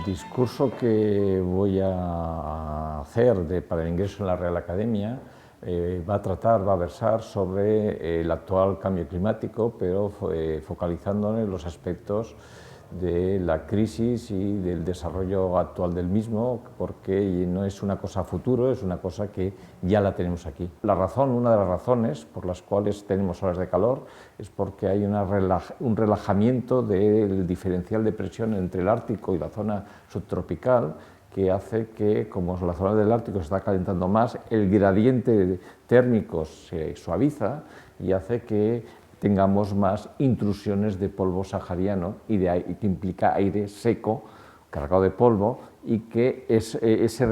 discurso que voy a hacer para el ingreso en la Real Academia va a versar sobre el actual cambio climático, pero focalizando en los aspectos de la crisis y del desarrollo actual del mismo, porque no es una cosa a futuro, es una cosa que ya la tenemos aquí. Una de las razones por las cuales tenemos olas de calor es porque hay un relajamiento del diferencial de presión entre el Ártico y la zona subtropical, que hace que, como la zona del Ártico se está calentando más, el gradiente térmico se suaviza y hace que tengamos más intrusiones de polvo sahariano y que implica aire seco, cargado de polvo, y que esa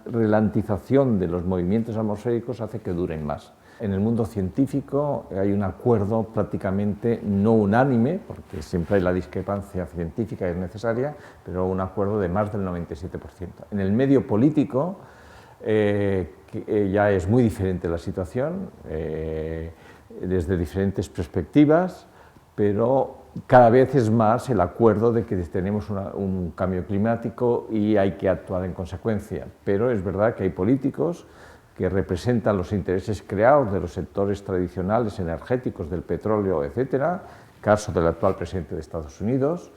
ralentización de los movimientos atmosféricos hace que duren más. En el mundo científico hay un acuerdo prácticamente no unánime, porque siempre hay la discrepancia científica que es necesaria, pero un acuerdo de más del 97%. En el medio político ya es muy diferente la situación, desde diferentes perspectivas, pero cada vez es más el acuerdo de que tenemos un cambio climático y hay que actuar en consecuencia. Pero es verdad que hay políticos que representan los intereses creados de los sectores tradicionales energéticos, del petróleo, etcétera, caso del actual presidente de Estados Unidos,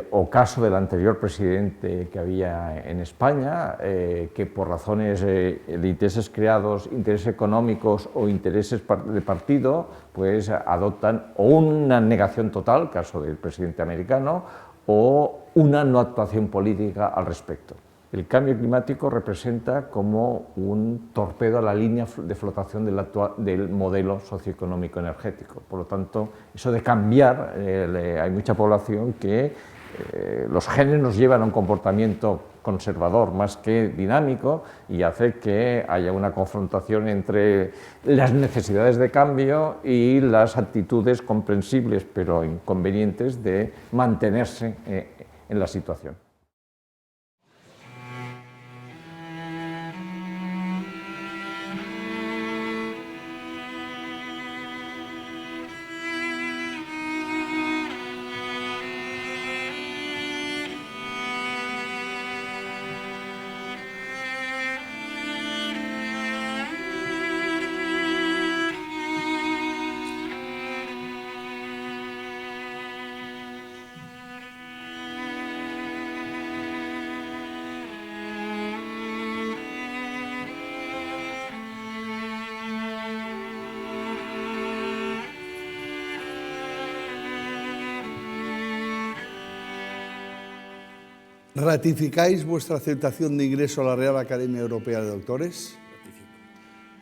o caso del anterior presidente que había en España, que por razones de intereses creados, intereses económicos o intereses de partido, pues adoptan o una negación total, caso del presidente americano, o una no actuación política al respecto. El cambio climático representa como un torpedo a la línea de flotación del modelo socioeconómico energético. Por lo tanto, eso de cambiar, hay mucha población que los genes nos llevan a un comportamiento conservador más que dinámico y hace que haya una confrontación entre las necesidades de cambio y las actitudes comprensibles pero inconvenientes de mantenerse en la situación. ¿Ratificáis vuestra aceptación de ingreso a la Real Academia Europea de Doctores?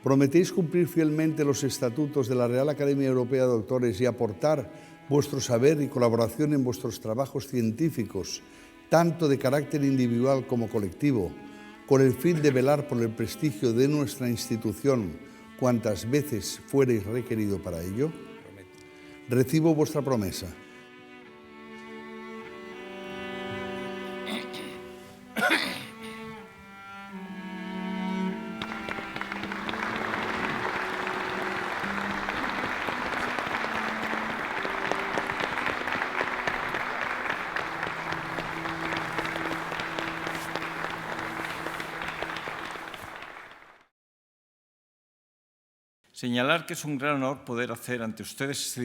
¿Prometéis cumplir fielmente los estatutos de la Real Academia Europea de Doctores y aportar vuestro saber y colaboración en vuestros trabajos científicos, tanto de carácter individual como colectivo, con el fin de velar por el prestigio de nuestra institución cuantas veces fuereis requerido para ello? Recibo vuestra promesa. Señalar que es un gran honor poder hacer ante ustedes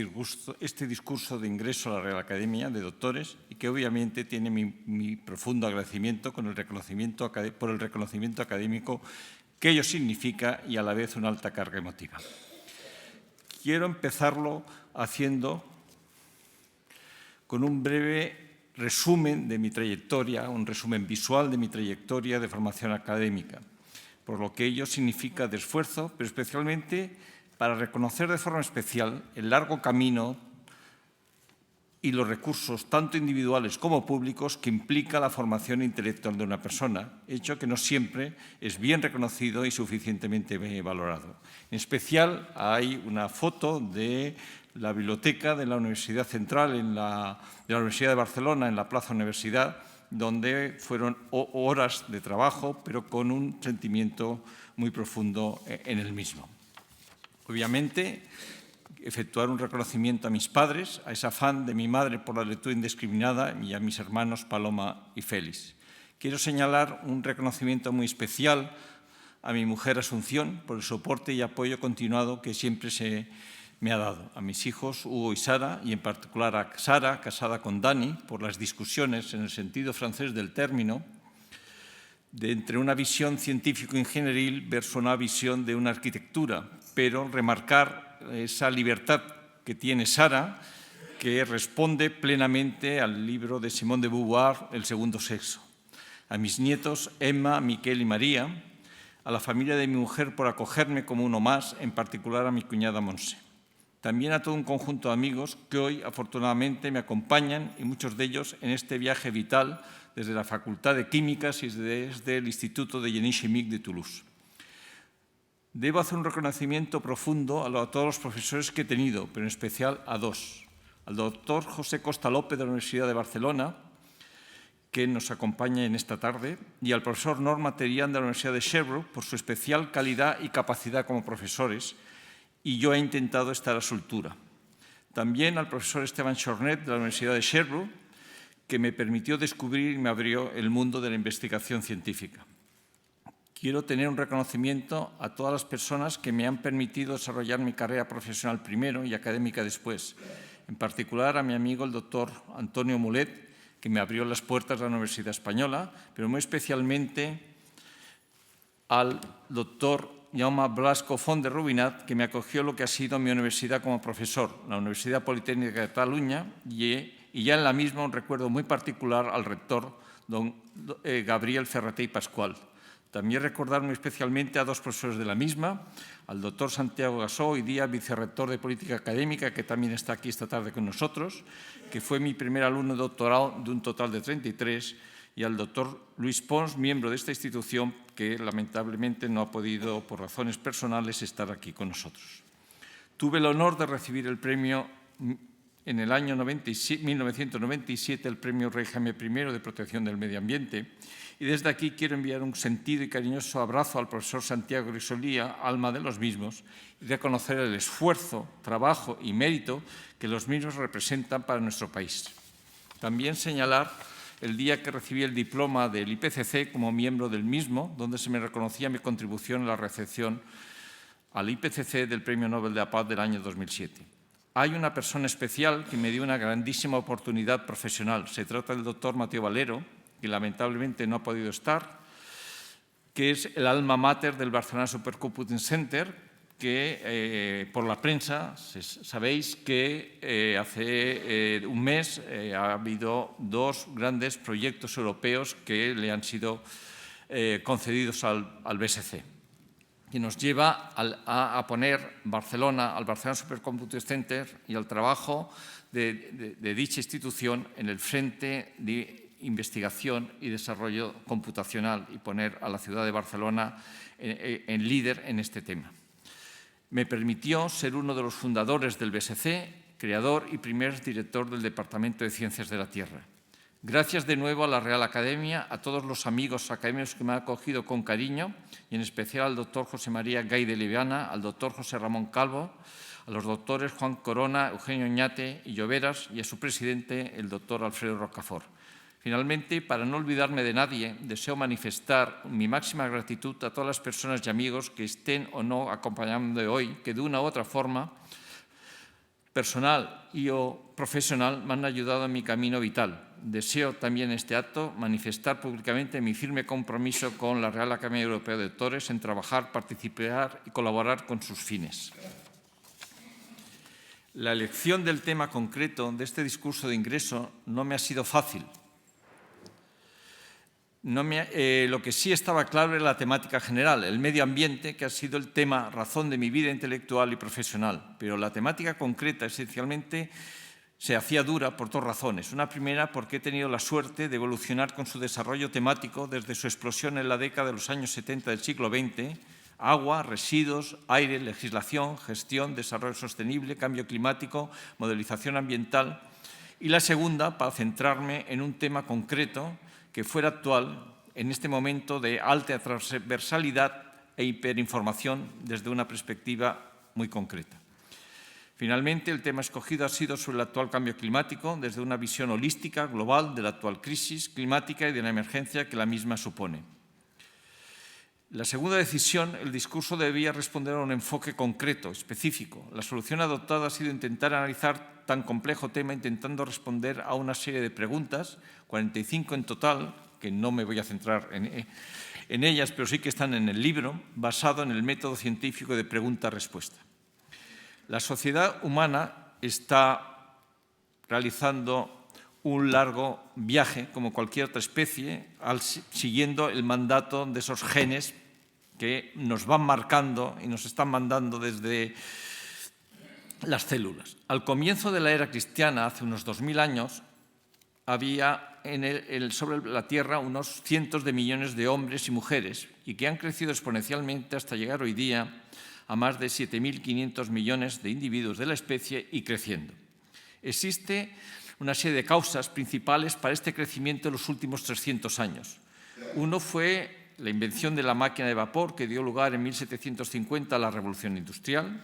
este discurso de ingreso a la Real Academia de Doctores y que obviamente tiene mi profundo agradecimiento por el reconocimiento académico que ello significa y a la vez una alta carga emotiva. Quiero empezarlo haciendo con un breve resumen de mi trayectoria, un resumen visual de mi trayectoria de formación académica, por lo que ello significa de esfuerzo, pero especialmente para reconocer de forma especial el largo camino y los recursos, tanto individuales como públicos, que implica la formación intelectual de una persona, hecho que no siempre es bien reconocido y suficientemente valorado. En especial, hay una foto de la biblioteca de la Universidad Central, de la Universidad de Barcelona, en la Plaza Universidad, donde fueron horas de trabajo, pero con un sentimiento muy profundo en el mismo. Obviamente, efectuar un reconocimiento a mis padres, a ese afán de mi madre por la lectura indiscriminada y a mis hermanos Paloma y Félix. Quiero señalar un reconocimiento muy especial a mi mujer Asunción por el soporte y apoyo continuado que siempre se me ha dado, a mis hijos Hugo y Sara, y en particular a Sara, casada con Dani, por las discusiones en el sentido francés del término, de entre una visión científico-ingenieril versus una visión de una arquitectura, pero remarcar esa libertad que tiene Sara, que responde plenamente al libro de Simone de Beauvoir, El segundo sexo. A mis nietos Emma, Miquel y María, a la familia de mi mujer por acogerme como uno más, en particular a mi cuñada Monse. También a todo un conjunto de amigos que hoy, afortunadamente, me acompañan, y muchos de ellos en este viaje vital desde la Facultad de Químicas y desde el Instituto de Génie Chimique de Toulouse. Debo hacer un reconocimiento profundo a todos los profesores que he tenido, pero en especial a dos. Al doctor José Costa López de la Universidad de Barcelona, que nos acompaña en esta tarde, y al profesor Norma Terian de la Universidad de Sherbrooke por su especial calidad y capacidad como profesores, y yo he intentado estar a su altura. También al profesor Esteban Chornet de la Universidad de Sherbrooke, que me permitió descubrir y me abrió el mundo de la investigación científica. Quiero tener un reconocimiento a todas las personas que me han permitido desarrollar mi carrera profesional primero y académica después, en particular a mi amigo el doctor Antonio Mulet, que me abrió las puertas de la Universidad Española, pero muy especialmente al doctor Jaume Blasco Font de Rubinat, que me acogió lo que ha sido mi universidad como profesor, la Universidad Politécnica de Cataluña, y ya en la misma un recuerdo muy particular al rector, don Gabriel Ferrater y Pascual. También recordar muy especialmente a dos profesores de la misma, al doctor Santiago Gasó, hoy día vicerrector de Política Académica, que también está aquí esta tarde con nosotros, que fue mi primer alumno de doctorado de un total de 33, y al doctor Luis Pons, miembro de esta institución, que lamentablemente no ha podido, por razones personales, estar aquí con nosotros. Tuve el honor de recibir el premio en el año 1997, el premio Rey Jaime I de Protección del Medio Ambiente, y desde aquí quiero enviar un sentido y cariñoso abrazo al profesor Santiago Grisolía, alma de los mismos, y reconocer el esfuerzo, trabajo y mérito que los mismos representan para nuestro país. También señalar el día que recibí el diploma del IPCC como miembro del mismo, donde se me reconocía mi contribución a la recepción al IPCC del Premio Nobel de la Paz del año 2007. Hay una persona especial que me dio una grandísima oportunidad profesional. Se trata del doctor Mateo Valero, que lamentablemente no ha podido estar, que es el alma mater del Barcelona Supercomputing Center, que por la prensa sabéis que hace un mes ha habido dos grandes proyectos europeos que le han sido concedidos al BSC, que nos lleva a poner Barcelona, al Barcelona Supercomputing Center y al trabajo de dicha institución en el frente de investigación y desarrollo computacional y poner a la ciudad de Barcelona en líder en este tema. Me permitió ser uno de los fundadores del BSC, creador y primer director del Departamento de Ciencias de la Tierra. Gracias de nuevo a la Real Academia, a todos los amigos académicos que me han acogido con cariño, y en especial al doctor José María Gay de Liviana, al doctor José Ramón Calvo, a los doctores Juan Corona, Eugenio Oñate y Lloveras, y a su presidente, el doctor Alfredo Rocafort. Finalmente, para no olvidarme de nadie, deseo manifestar mi máxima gratitud a todas las personas y amigos que estén o no acompañándome hoy, que de una u otra forma, personal y o profesional, me han ayudado en mi camino vital. Deseo también en este acto manifestar públicamente mi firme compromiso con la Real Academia Europea de Doctores en trabajar, participar y colaborar con sus fines. La elección del tema concreto de este discurso de ingreso no me ha sido fácil. Lo que sí estaba claro era la temática general, el medio ambiente, que ha sido el tema razón de mi vida intelectual y profesional. Pero la temática concreta, esencialmente, se hacía dura por dos razones. Una primera, porque he tenido la suerte de evolucionar con su desarrollo temático desde su explosión en la década de los años 70 del siglo XX, agua, residuos, aire, legislación, gestión, desarrollo sostenible, cambio climático, modelización ambiental. Y la segunda, para centrarme en un tema concreto que fuera actual en este momento de alta transversalidad e hiperinformación desde una perspectiva muy concreta. Finalmente, el tema escogido ha sido sobre el actual cambio climático desde una visión holística, global, de la actual crisis climática y de la emergencia que la misma supone. La segunda decisión, el discurso debía responder a un enfoque concreto, específico. La solución adoptada ha sido intentar analizar tan complejo tema intentando responder a una serie de preguntas, 45 en total, que no me voy a centrar en ellas, pero sí que están en el libro, basado en el método científico de pregunta-respuesta. La sociedad humana está realizando un largo viaje, como cualquier otra especie, siguiendo el mandato de esos genes que nos van marcando y nos están mandando desde las células. Al comienzo de la era cristiana, hace unos 2000 años, había sobre la Tierra unos cientos de millones de hombres y mujeres y que han crecido exponencialmente hasta llegar hoy día a más de 7.500 millones de individuos de la especie y creciendo. Existe una serie de causas principales para este crecimiento en los últimos 300 años. Uno fue la invención de la máquina de vapor, que dio lugar en 1750 a la Revolución Industrial.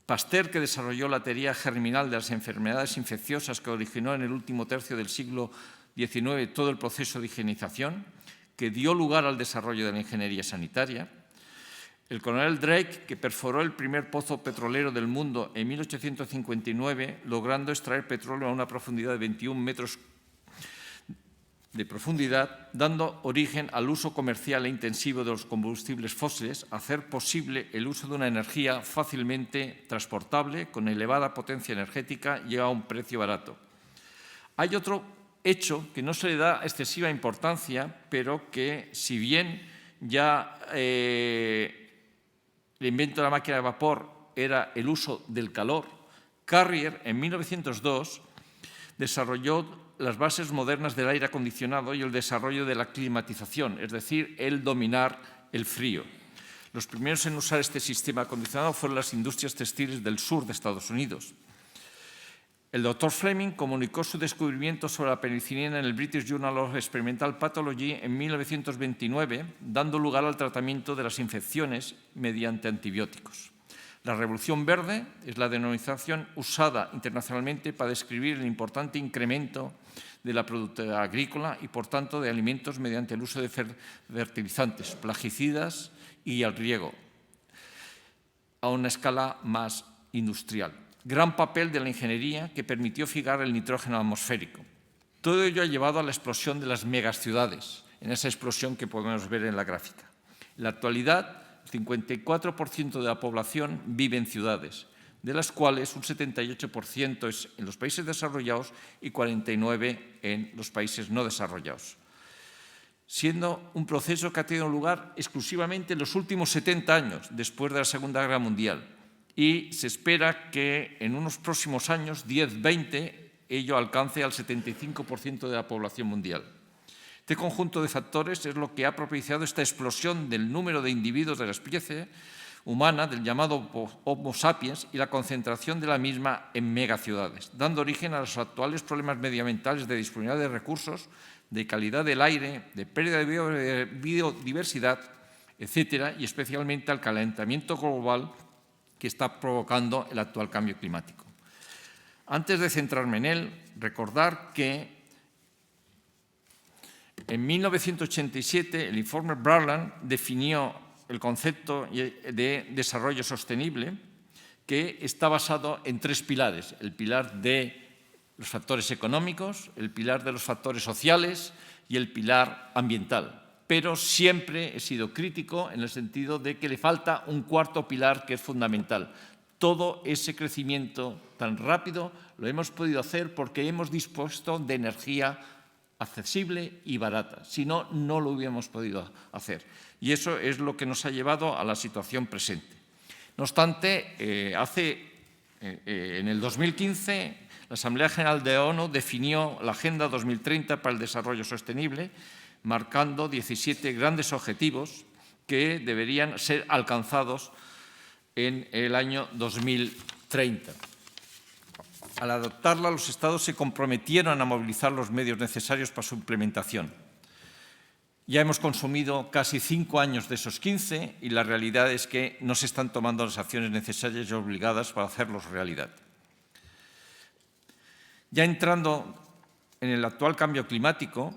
Pasteur, que desarrolló la teoría germinal de las enfermedades infecciosas, que originó en el último tercio del siglo XIX todo el proceso de higienización, que dio lugar al desarrollo de la ingeniería sanitaria. El coronel Drake, que perforó el primer pozo petrolero del mundo en 1859, logrando extraer petróleo a una profundidad de 21 metros de profundidad, dando origen al uso comercial e intensivo de los combustibles fósiles, hacer posible el uso de una energía fácilmente transportable, con elevada potencia energética y a un precio barato. Hay otro hecho que no se le da excesiva importancia, pero que, si bien ya el invento de la máquina de vapor era el uso del calor, Carrier, en 1902, desarrolló las bases modernas del aire acondicionado y el desarrollo de la climatización, es decir, el dominar el frío. Los primeros en usar este sistema acondicionado fueron las industrias textiles del sur de Estados Unidos. El doctor Fleming comunicó su descubrimiento sobre la penicilina en el British Journal of Experimental Pathology en 1929, dando lugar al tratamiento de las infecciones mediante antibióticos. La Revolución Verde es la denominación usada internacionalmente para describir el importante incremento de la productividad agrícola y, por tanto, de alimentos mediante el uso de fertilizantes, plaguicidas y el riego, a una escala más industrial. Gran papel de la ingeniería que permitió fijar el nitrógeno atmosférico. Todo ello ha llevado a la explosión de las megaciudades, en esa explosión que podemos ver en la gráfica. En la actualidad, el 54% de la población vive en ciudades, de las cuales un 78% es en los países desarrollados y 49% en los países no desarrollados, siendo un proceso que ha tenido lugar exclusivamente en los últimos 70 años, después de la Segunda Guerra Mundial, y se espera que en unos próximos años, 10-20, ello alcance al 75% de la población mundial. Este conjunto de factores es lo que ha propiciado esta explosión del número de individuos de la especie humana, del llamado Homo sapiens, y la concentración de la misma en megaciudades, dando origen a los actuales problemas medioambientales de disponibilidad de recursos, de calidad del aire, de pérdida de biodiversidad, etcétera, y especialmente al calentamiento global que está provocando el actual cambio climático. Antes de centrarme en él, recordar que en 1987 el informe Brundtland definió el concepto de desarrollo sostenible, que está basado en 3 pilares: el pilar de los factores económicos, el pilar de los factores sociales y el pilar ambiental. Pero siempre he sido crítico en el sentido de que le falta un cuarto pilar que es fundamental. Todo ese crecimiento tan rápido lo hemos podido hacer porque hemos dispuesto de energía accesible y barata. Si no, no lo hubiéramos podido hacer. Y eso es lo que nos ha llevado a la situación presente. No obstante, en el 2015, la Asamblea General de ONU definió la Agenda 2030 para el Desarrollo Sostenible, marcando 17 grandes objetivos que deberían ser alcanzados en el año 2030. Al adoptarla, los Estados se comprometieron a movilizar los medios necesarios para su implementación. Ya hemos consumido casi 5 años de esos 15 y la realidad es que no se están tomando las acciones necesarias y obligadas para hacerlos realidad. Ya entrando en el actual cambio climático,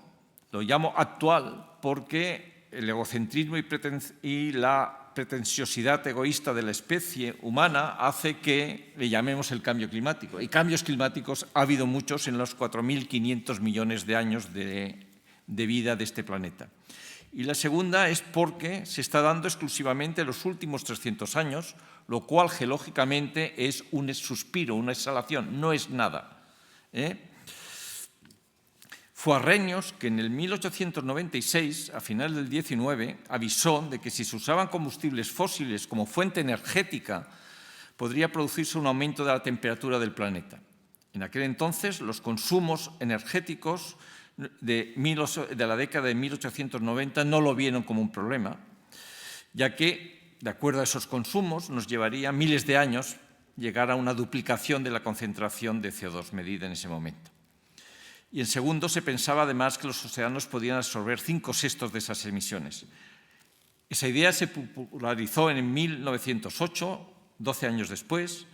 lo llamo actual porque el egocentrismo y la pretenciosidad egoísta de la especie humana hace que le llamemos el cambio climático. Y cambios climáticos ha habido muchos en los 4.500 millones de años de vida de este planeta. Y la segunda es porque se está dando exclusivamente en los últimos 300 años, lo cual geológicamente es un suspiro, una exhalación, no es nada. Fue Arrhenius que en el 1896, a final del 19, avisó de que si se usaban combustibles fósiles como fuente energética, podría producirse un aumento de la temperatura del planeta. En aquel entonces, los consumos energéticos de la década de 1890 no lo vieron como un problema, ya que, de acuerdo a esos consumos, nos llevaría miles de años llegar a una duplicación de la concentración de CO2 medida en ese momento. Y en segundo, se pensaba además que los océanos podían absorber 5/6 de esas emisiones. Esa idea se popularizó en 1908, 12 años después,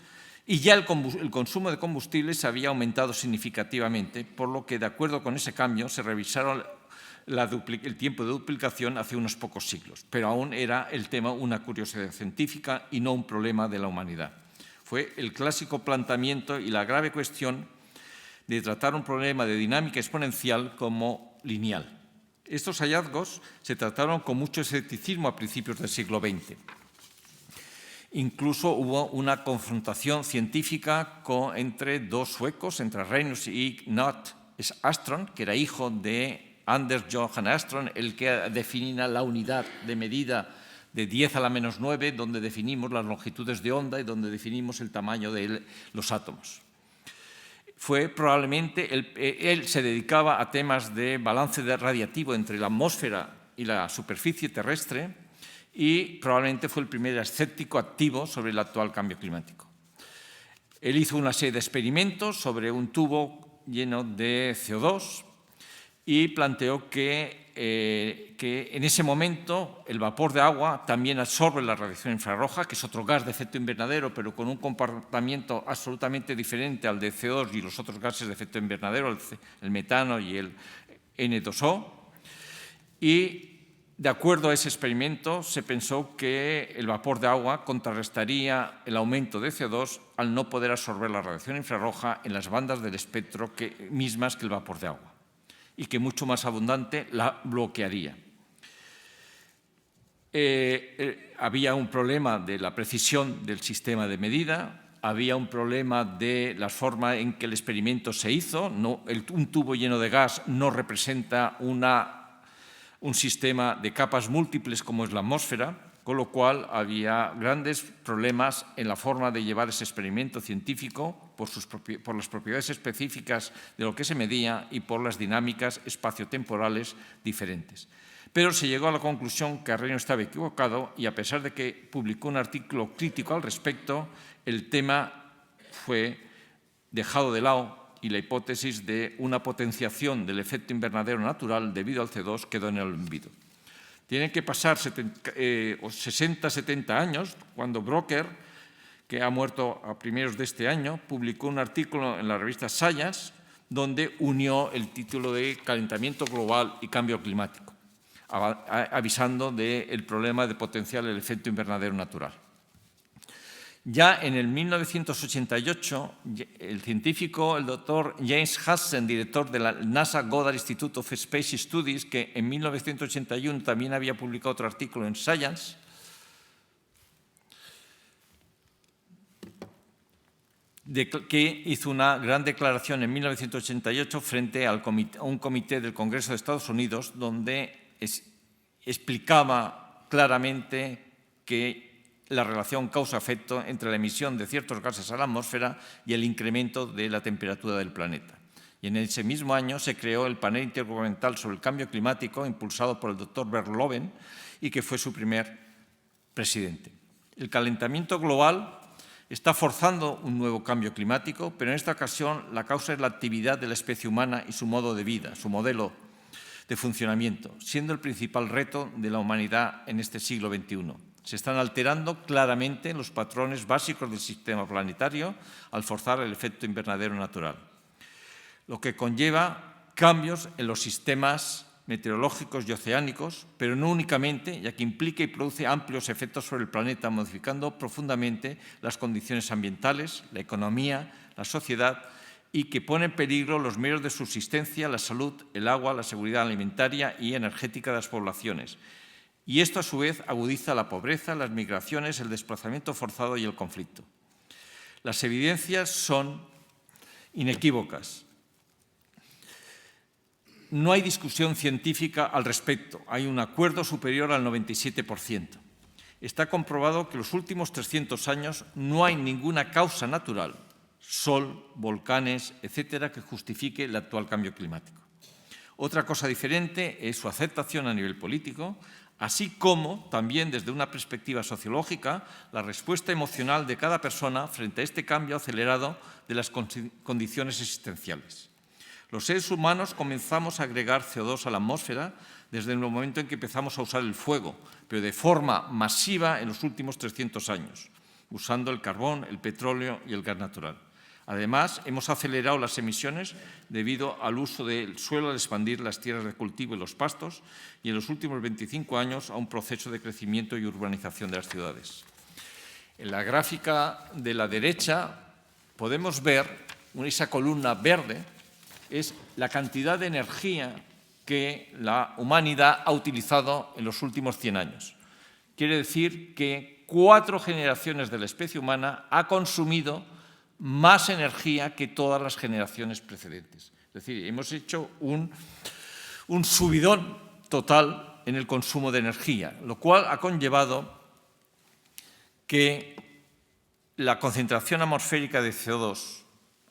y ya el consumo de combustibles había aumentado significativamente, por lo que, de acuerdo con ese cambio, se revisaron el tiempo de duplicación hace unos pocos siglos. Pero aún era el tema una curiosidad científica y no un problema de la humanidad. Fue el clásico planteamiento y la grave cuestión de tratar un problema de dinámica exponencial como lineal. Estos hallazgos se trataron con mucho escepticismo a principios del siglo XX. Incluso hubo una confrontación científica entre dos suecos, entre Arrhenius y Knut Åström, que era hijo de Anders Johan Åström, el que definía la unidad de medida de 10⁻⁹, donde definimos las longitudes de onda y donde definimos el tamaño de los átomos. Fue probablemente, él se dedicaba a temas de balance radiativo entre la atmósfera y la superficie terrestre, y probablemente fue el primer escéptico activo sobre el actual cambio climático. Él hizo una serie de experimentos sobre un tubo lleno de CO2 y planteó que en ese momento el vapor de agua también absorbe la radiación infrarroja, que es otro gas de efecto invernadero, pero con un comportamiento absolutamente diferente al de CO2 y los otros gases de efecto invernadero, el metano y el N2O. Y de acuerdo a ese experimento, se pensó que el vapor de agua contrarrestaría el aumento de CO2 al no poder absorber la radiación infrarroja en las bandas del espectro mismas que el vapor de agua, y que mucho más abundante la bloquearía. Había un problema de la precisión del sistema de medida, había un problema de la forma en que el experimento se hizo. Un tubo lleno de gas no representa un sistema de capas múltiples como es la atmósfera, con lo cual había grandes problemas en la forma de llevar ese experimento científico por las propiedades específicas de lo que se medía y por las dinámicas espaciotemporales diferentes. Pero se llegó a la conclusión que Arrhenius estaba equivocado y, a pesar de que publicó un artículo crítico al respecto, el tema fue dejado de lado y la hipótesis de una potenciación del efecto invernadero natural debido al CO2 quedó en el olvido. Tienen que pasar 60, 70 años cuando Brocker, que ha muerto a primeros de este año, publicó un artículo en la revista Science donde unió el título de Calentamiento global y cambio climático, avisando del problema de potenciar el efecto invernadero natural. Ya en el 1988, el científico, el doctor James Hansen, director de la NASA Goddard Institute of Space Studies, que en 1981 también había publicado otro artículo en Science, que hizo una gran declaración en 1988 frente a un comité del Congreso de Estados Unidos, donde explicaba claramente que la relación causa-efecto entre la emisión de ciertos gases a la atmósfera y el incremento de la temperatura del planeta. Y en ese mismo año se creó el Panel Intergubernamental sobre el Cambio Climático, impulsado por el doctor Verloven, y que fue su primer presidente. El calentamiento global está forzando un nuevo cambio climático, pero en esta ocasión la causa es la actividad de la especie humana y su modo de vida, su modelo de funcionamiento, siendo el principal reto de la humanidad en este siglo XXI. Se están alterando claramente los patrones básicos del sistema planetario al forzar el efecto invernadero natural, lo que conlleva cambios en los sistemas meteorológicos y oceánicos, pero no únicamente, ya que implica y produce amplios efectos sobre el planeta, modificando profundamente las condiciones ambientales, la economía, la sociedad, y que pone en peligro los medios de subsistencia, la salud, el agua, la seguridad alimentaria y energética de las poblaciones. Y esto, a su vez, agudiza la pobreza, las migraciones, el desplazamiento forzado y el conflicto. Las evidencias son inequívocas. No hay discusión científica al respecto. Hay un acuerdo superior al 97%. Está comprobado que en los últimos 300 años no hay ninguna causa natural, sol, volcanes, etcétera, que justifique el actual cambio climático. Otra cosa diferente es su aceptación a nivel político, así como también desde una perspectiva sociológica, la respuesta emocional de cada persona frente a este cambio acelerado de las condiciones existenciales. Los seres humanos comenzamos a agregar CO2 a la atmósfera desde el momento en que empezamos a usar el fuego, pero de forma masiva en los últimos 300 años, usando el carbón, el petróleo y el gas natural. Además, hemos acelerado las emisiones debido al uso del suelo al expandir las tierras de cultivo y los pastos y en los últimos 25 años a un proceso de crecimiento y urbanización de las ciudades. En la gráfica de la derecha podemos ver esa columna verde, es la cantidad de energía que la humanidad ha utilizado en los últimos 100 años. Quiere decir que 4 generaciones de la especie humana ha consumido más energía que todas las generaciones precedentes. Es decir, hemos hecho un subidón total en el consumo de energía, lo cual ha conllevado que la concentración atmosférica de CO2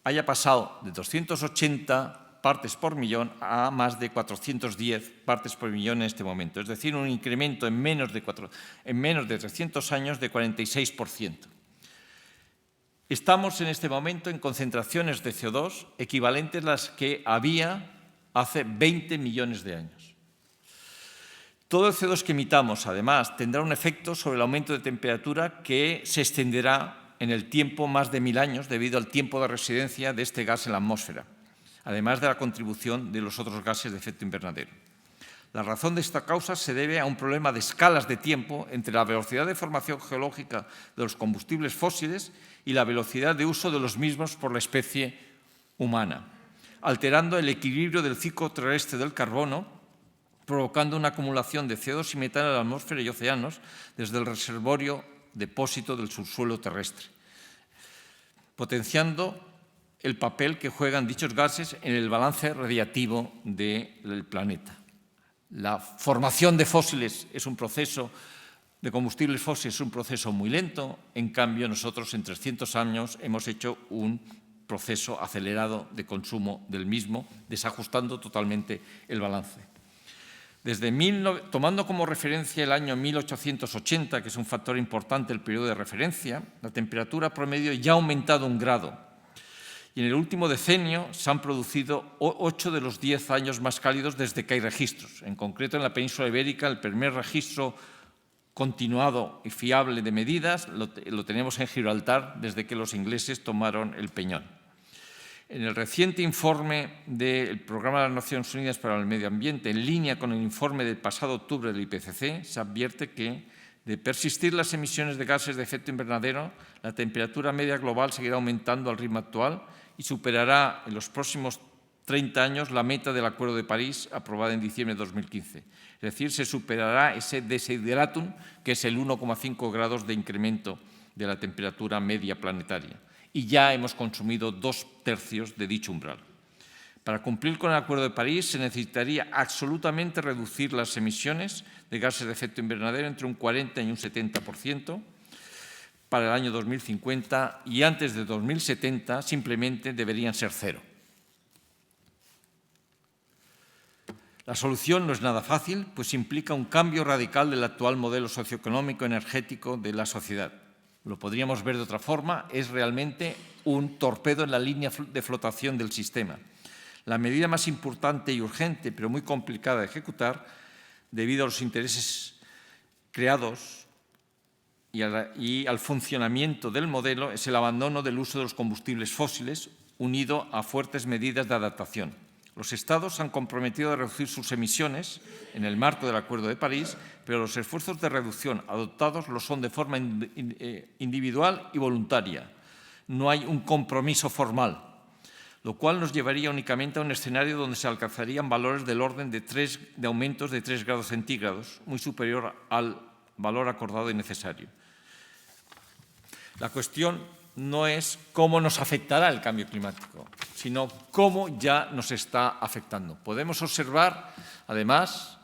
haya pasado de 280 partes por millón a más de 410 partes por millón en este momento. Es decir, un incremento en menos de 300 años de 46%. Estamos en este momento en concentraciones de CO2 equivalentes a las que había hace 20 millones de años. Todo el CO2 que emitamos, además, tendrá un efecto sobre el aumento de temperatura que se extenderá en el tiempo más de 1000 años debido al tiempo de residencia de este gas en la atmósfera, además de la contribución de los otros gases de efecto invernadero. La razón de esta causa se debe a un problema de escalas de tiempo entre la velocidad de formación geológica de los combustibles fósiles y la velocidad de uso de los mismos por la especie humana, alterando el equilibrio del ciclo terrestre del carbono, provocando una acumulación de CO2 y metano en la atmósfera y océanos desde el reservorio depósito del subsuelo terrestre, potenciando el papel que juegan dichos gases en el balance radiativo del planeta. La formación de fósiles es un proceso, de combustibles fósiles es un proceso muy lento, en cambio nosotros en 300 años hemos hecho un proceso acelerado de consumo del mismo, desajustando totalmente el balance. Tomando como referencia el año 1880, que es un factor importante del periodo de referencia, la temperatura promedio ya ha aumentado 1 grado. Y en el último decenio se han producido 8 de los 10 años más cálidos desde que hay registros. En concreto, en la península ibérica, el primer registro continuado y fiable de medidas lo tenemos en Gibraltar desde que los ingleses tomaron el Peñón. En el reciente informe del Programa de las Naciones Unidas para el Medio Ambiente, en línea con el informe del pasado octubre del IPCC, se advierte que, de persistir las emisiones de gases de efecto invernadero, la temperatura media global seguirá aumentando al ritmo actual y superará en los próximos 30 años la meta del Acuerdo de París aprobada en diciembre de 2015. Es decir, se superará ese desideratum, que es el 1,5 grados de incremento de la temperatura media planetaria. Y ya hemos consumido 2/3 de dicho umbral. Para cumplir con el Acuerdo de París se necesitaría absolutamente reducir las emisiones de gases de efecto invernadero entre un 40 y un 70% para el año 2050 y antes de 2070 simplemente deberían ser 0. La solución no es nada fácil, pues implica un cambio radical del actual modelo socioeconómico energético de la sociedad. Lo podríamos ver de otra forma, es realmente un torpedo en la línea de flotación del sistema. La medida más importante y urgente, pero muy complicada de ejecutar, debido a los intereses creados y al funcionamiento del modelo, es el abandono del uso de los combustibles fósiles, unido a fuertes medidas de adaptación. Los Estados se han comprometido a reducir sus emisiones en el marco del Acuerdo de París, pero los esfuerzos de reducción adoptados lo son de forma individual y voluntaria. No hay un compromiso formal, lo cual nos llevaría únicamente a un escenario donde se alcanzarían valores del orden de aumentos de 3 grados centígrados, muy superior al valor acordado y necesario. La cuestión no es cómo nos afectará el cambio climático, sino cómo ya nos está afectando. Podemos observar, además,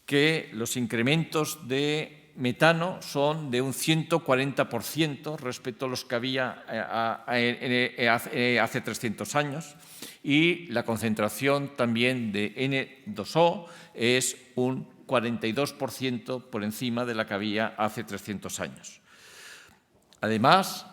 que los incrementos de metano son de un 140% respecto a los que había hace 300 años, y la concentración también de N2O es un 42% por encima de la que había hace 300 años. Además,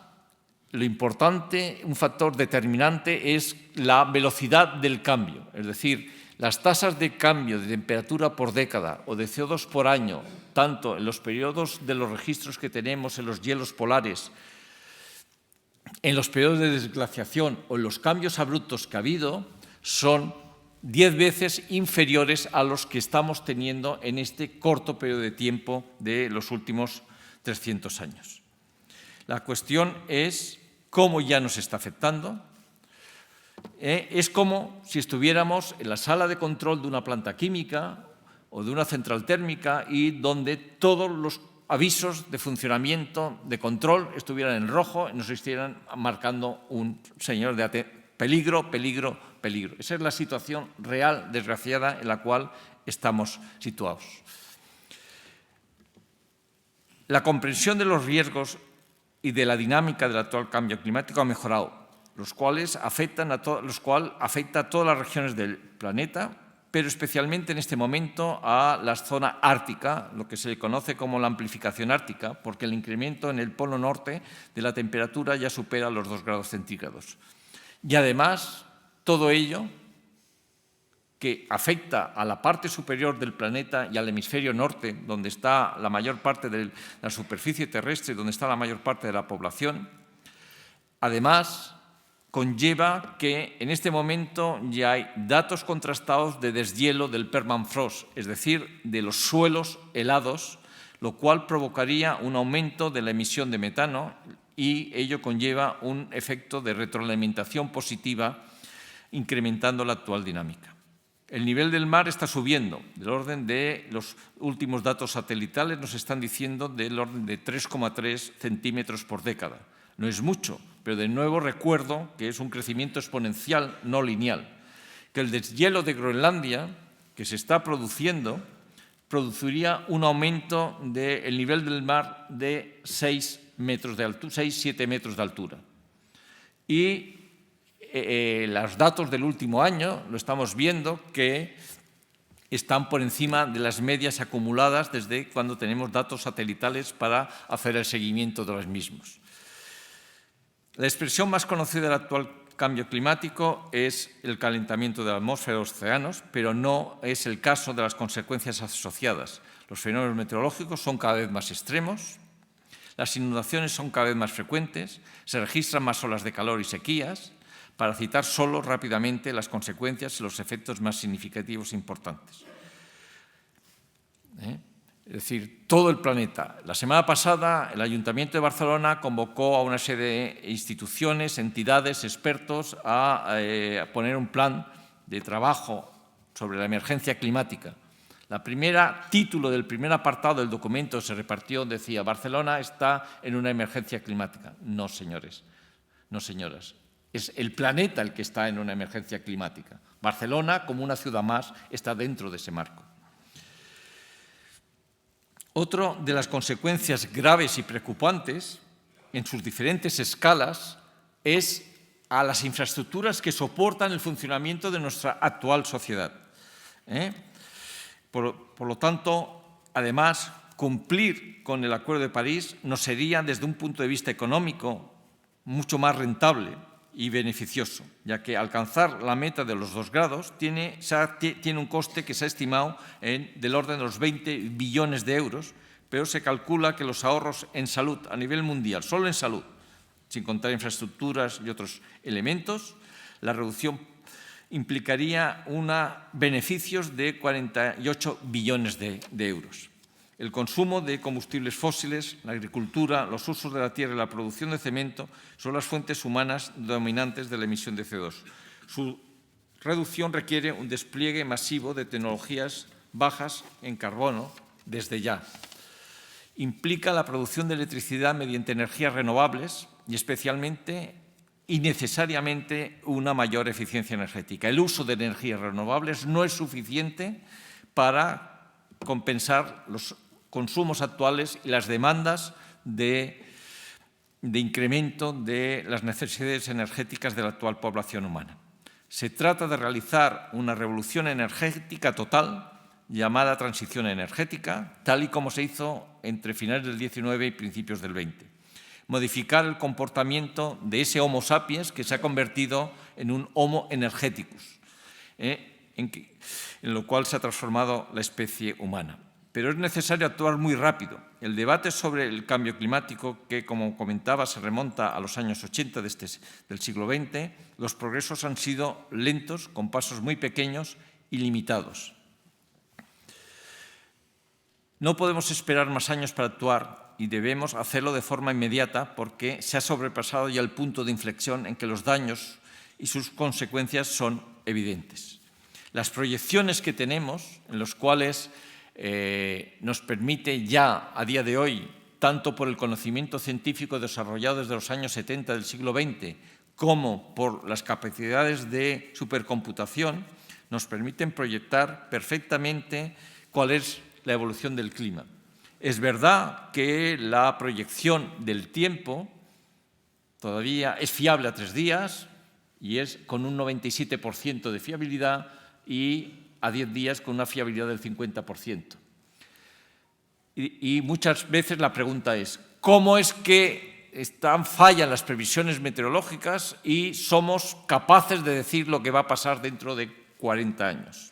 lo importante, un factor determinante, es la velocidad del cambio, es decir, las tasas de cambio de temperatura por década o de CO2 por año, tanto en los periodos de los registros que tenemos en los hielos polares, en los periodos de desglaciación o en los cambios abruptos que ha habido, son 10 veces inferiores a los que estamos teniendo en este corto periodo de tiempo de los últimos 300 años. La cuestión es cómo ya nos está afectando. Es como si estuviéramos en la sala de control de una planta química o de una central térmica y donde todos los avisos de funcionamiento, de control, estuvieran en rojo y nos estuvieran marcando un señal de peligro, peligro, peligro. Esa es la situación real, desgraciada, en la cual estamos situados. La comprensión de los riesgos y de la dinámica del actual cambio climático ha mejorado, los cuales afecta a todas las regiones del planeta, pero especialmente en este momento a la zona ártica, lo que se le conoce como la amplificación ártica, porque el incremento en el polo norte de la temperatura ya supera los 2 grados centígrados. Y además, todo ello que afecta a la parte superior del planeta y al hemisferio norte, donde está la mayor parte de la superficie terrestre, donde está la mayor parte de la población, además conlleva que en este momento ya hay datos contrastados de deshielo del permafrost, es decir, de los suelos helados, lo cual provocaría un aumento de la emisión de metano y ello conlleva un efecto de retroalimentación positiva, incrementando la actual dinámica. El nivel del mar está subiendo, del orden de los últimos datos satelitales nos están diciendo del orden de 3,3 centímetros por década. No es mucho, pero de nuevo recuerdo que es un crecimiento exponencial, no lineal. Que el deshielo de Groenlandia, que se está produciendo, produciría un aumento del nivel del mar de 6-7 metros de altura. Y los datos del último año lo estamos viendo que están por encima de las medias acumuladas desde cuando tenemos datos satelitales para hacer el seguimiento de los mismos. La expresión más conocida del actual cambio climático es el calentamiento de la atmósfera y los océanos, pero no es el caso de las consecuencias asociadas. Los fenómenos meteorológicos son cada vez más extremos, las inundaciones son cada vez más frecuentes, se registran más olas de calor y sequías, para citar solo rápidamente las consecuencias y los efectos más significativos e importantes. Es decir, todo el planeta. La semana pasada el Ayuntamiento de Barcelona convocó a una serie de instituciones, entidades, expertos a poner un plan de trabajo sobre la emergencia climática. Título del primer apartado del documento se repartió, decía, Barcelona está en una emergencia climática. No, señores, no, señoras. Es el planeta el que está en una emergencia climática. Barcelona, como una ciudad más, está dentro de ese marco. Otra de las consecuencias graves y preocupantes, en sus diferentes escalas, es a las infraestructuras que soportan el funcionamiento de nuestra actual sociedad. Por lo tanto, además, cumplir con el Acuerdo de París nos sería, desde un punto de vista económico, mucho más rentable y beneficioso, ya que alcanzar la meta de los 2 grados tiene un coste que se ha estimado del orden de los 20 billones de euros, pero se calcula que los ahorros en salud a nivel mundial, solo en salud, sin contar infraestructuras y otros elementos, la reducción implicaría beneficios de 48 billones de euros. El consumo de combustibles fósiles, la agricultura, los usos de la tierra y la producción de cemento son las fuentes humanas dominantes de la emisión de CO2. Su reducción requiere un despliegue masivo de tecnologías bajas en carbono desde ya. Implica la producción de electricidad mediante energías renovables y especialmente y necesariamente una mayor eficiencia energética. El uso de energías renovables no es suficiente para compensar los consumos actuales y las demandas de incremento de las necesidades energéticas de la actual población humana. Se trata de realizar una revolución energética total llamada transición energética, tal y como se hizo entre finales del XIX y principios del XX. Modificar el comportamiento de ese Homo sapiens que se ha convertido en un Homo energeticus, en lo cual se ha transformado la especie humana. Pero es necesario actuar muy rápido. El debate sobre el cambio climático, que como comentaba se remonta a los años 80 del siglo XX, los progresos han sido lentos, con pasos muy pequeños y limitados. No podemos esperar más años para actuar y debemos hacerlo de forma inmediata porque se ha sobrepasado ya el punto de inflexión en que los daños y sus consecuencias son evidentes. Las proyecciones que tenemos, en los cuales nos permite ya a día de hoy, tanto por el conocimiento científico desarrollado desde los años 70 del siglo XX como por las capacidades de supercomputación, nos permiten proyectar perfectamente cuál es la evolución del clima. Es verdad que la proyección del tiempo todavía es fiable a 3 días y es con un 97% de fiabilidad y a 10 días con una fiabilidad del 50%. Y muchas veces la pregunta es, ¿cómo es que fallan las previsiones meteorológicas y somos capaces de decir lo que va a pasar dentro de 40 años?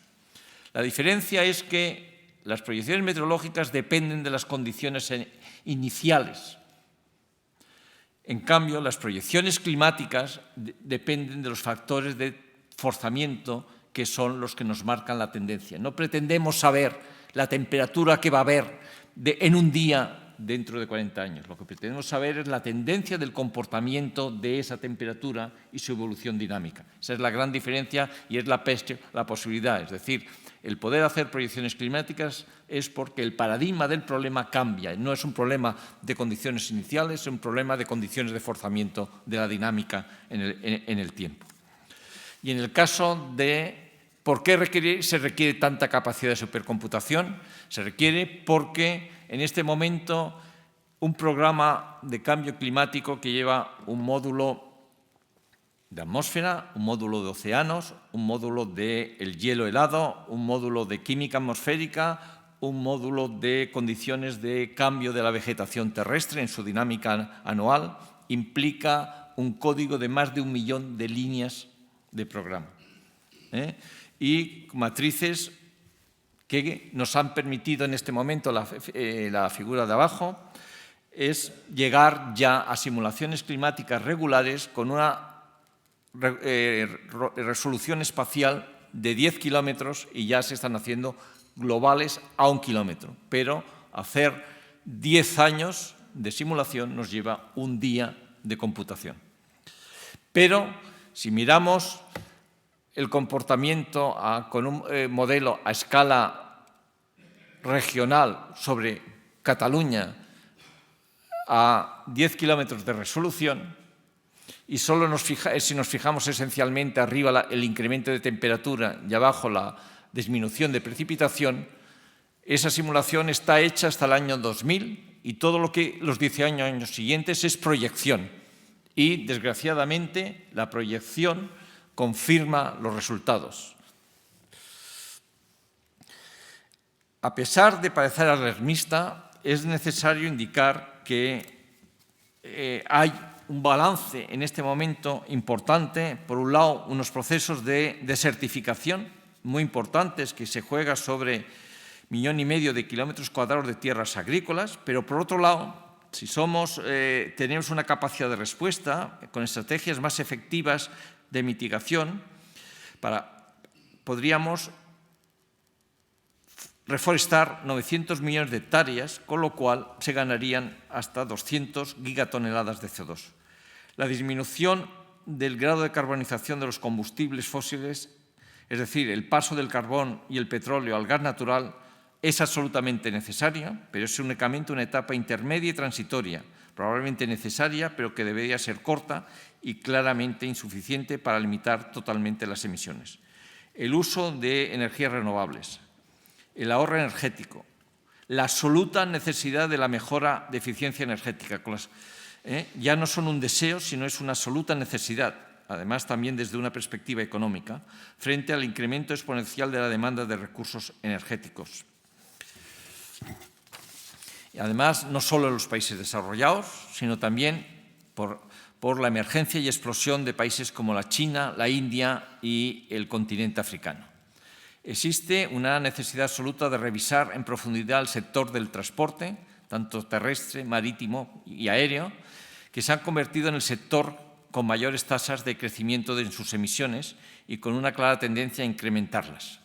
La diferencia es que las proyecciones meteorológicas dependen de las condiciones iniciales. En cambio, las proyecciones climáticas dependen de los factores de forzamiento que son los que nos marcan la tendencia. No pretendemos saber la temperatura que va a haber en un día dentro de 40 años. Lo que pretendemos saber es la tendencia del comportamiento de esa temperatura y su evolución dinámica. Esa es la gran diferencia y es la posibilidad. Es decir, el poder hacer proyecciones climáticas es porque el paradigma del problema cambia. No es un problema de condiciones iniciales, es un problema de condiciones de forzamiento de la dinámica en el tiempo. Y en el caso de ¿por qué se requiere tanta capacidad de supercomputación? Se requiere porque en este momento un programa de cambio climático que lleva un módulo de atmósfera, un módulo de océanos, un módulo del hielo helado, un módulo de química atmosférica, un módulo de condiciones de cambio de la vegetación terrestre en su dinámica anual, implica un código de más de 1 millón de líneas de programa. Y matrices que nos han permitido en este momento, la figura de abajo, es llegar ya a simulaciones climáticas regulares con una resolución espacial de 10 kilómetros y ya se están haciendo globales a 1 kilómetro. Pero hacer 10 años de simulación nos lleva 1 día de computación. Pero si miramos el comportamiento con un modelo a escala regional sobre Cataluña a 10 kilómetros de resolución, y solo si nos fijamos esencialmente arriba el incremento de temperatura y abajo la disminución de precipitación, esa simulación está hecha hasta el año 2000 y todo lo que los 10 años siguientes es proyección. Y, desgraciadamente, la proyección confirma los resultados. A pesar de parecer alarmista, es necesario indicar que hay un balance en este momento importante. Por un lado, unos procesos de desertificación muy importantes que se juega sobre 1,5 millones de kilómetros cuadrados de tierras agrícolas, pero por otro lado, si tenemos una capacidad de respuesta con estrategias más efectivas de mitigación, podríamos reforestar 900 millones de hectáreas, con lo cual se ganarían hasta 200 gigatoneladas de CO2. La disminución del grado de carbonización de los combustibles fósiles, es decir, el paso del carbón y el petróleo al gas natural, es absolutamente necesaria, pero es únicamente una etapa intermedia y transitoria, probablemente necesaria, pero que debería ser corta y claramente insuficiente para limitar totalmente las emisiones. El uso de energías renovables, el ahorro energético, la absoluta necesidad de la mejora de eficiencia energética. Ya no son un deseo, sino es una absoluta necesidad, además también desde una perspectiva económica, frente al incremento exponencial de la demanda de recursos energéticos. Y además, no solo en los países desarrollados, sino también por la emergencia y explosión de países como la China, la India y el continente africano. Existe una necesidad absoluta de revisar en profundidad el sector del transporte, tanto terrestre, marítimo y aéreo, que se han convertido en el sector con mayores tasas de crecimiento de sus emisiones y con una clara tendencia a incrementarlas.